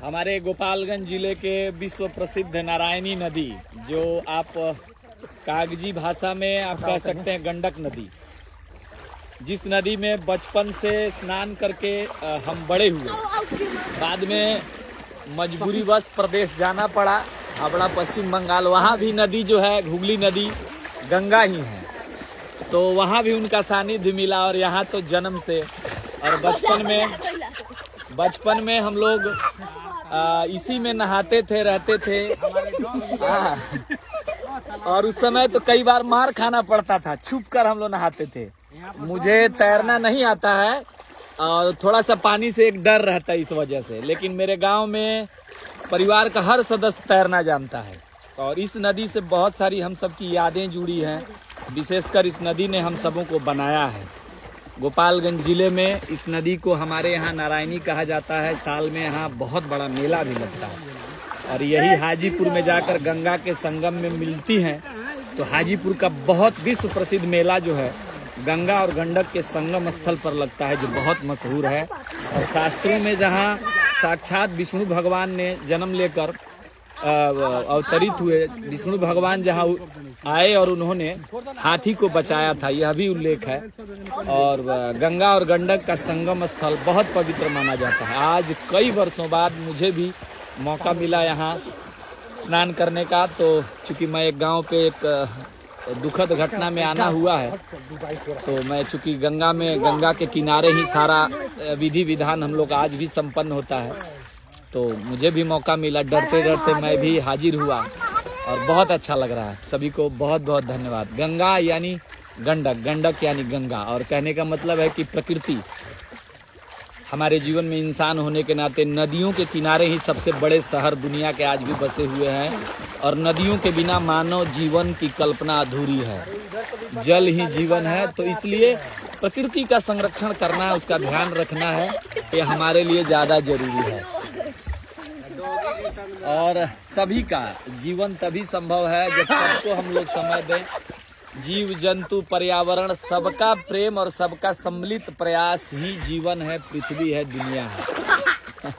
हमारे गोपालगंज जिले के विश्व प्रसिद्ध नारायणी नदी, जो आप कागजी भाषा में आप कह सकते हैं गंडक नदी, जिस नदी में बचपन से स्नान करके हम बड़े हुए। बाद में मजबूरीवश प्रदेश जाना पड़ा, अपना पश्चिम बंगाल। वहाँ भी नदी जो है हुगली नदी गंगा ही है, तो वहाँ भी उनका सानिध्य मिला। और यहाँ तो जन्म से और बचपन में हम लोग इसी में नहाते थे, रहते थे। और उस समय तो कई बार मार खाना पड़ता था, छुप कर हम लोग नहाते थे। मुझे तैरना नहीं आता है और थोड़ा सा पानी से एक डर रहता है इस वजह से, लेकिन मेरे गांव में परिवार का हर सदस्य तैरना जानता है। और इस नदी से बहुत सारी हम सब की यादें जुड़ी हैं। विशेषकर इस नदी ने हम सबों को बनाया है। गोपालगंज जिले में इस नदी को हमारे यहाँ नारायणी कहा जाता है। साल में यहाँ बहुत बड़ा मेला भी लगता है और यही हाजीपुर में जाकर गंगा के संगम में मिलती हैं। तो हाजीपुर का बहुत विश्व प्रसिद्ध मेला जो है गंगा और गंडक के संगम स्थल पर लगता है, जो बहुत मशहूर है। और शास्त्रों में जहाँ साक्षात विष्णु भगवान ने जन्म लेकर अवतरित हुए, विष्णु भगवान जहाँ आए और उन्होंने हाथी को बचाया था, यह भी उल्लेख है। और गंगा और गंडक का संगम स्थल बहुत पवित्र माना जाता है। आज कई वर्षों बाद मुझे भी मौका मिला यहाँ स्नान करने का। तो चूंकि मैं एक गांव पे एक दुखद घटना में आना हुआ है, तो मैं चूंकि गंगा के किनारे ही सारा विधि विधान हम लोग आज भी संपन्न होता है, तो मुझे भी मौका मिला। डरते डरते मैं भी हाजिर हुआ और बहुत अच्छा लग रहा है। सभी को बहुत बहुत धन्यवाद। गंगा यानी गंडक, गंडक यानी गंगा। और कहने का मतलब है कि प्रकृति हमारे जीवन में, इंसान होने के नाते नदियों के किनारे ही सबसे बड़े शहर दुनिया के आज भी बसे हुए हैं। और नदियों के बिना मानव जीवन की कल्पना अधूरी है। जल ही जीवन है, तो इसलिए प्रकृति का संरक्षण करना, उसका ध्यान रखना है, ये हमारे लिए ज्यादा जरूरी है। और सभी का जीवन तभी संभव है जब सबको हम लोग समय दें। जीव जंतु पर्यावरण सबका प्रेम और सबका सम्मिलित प्रयास ही जीवन है, पृथ्वी है, दुनिया है।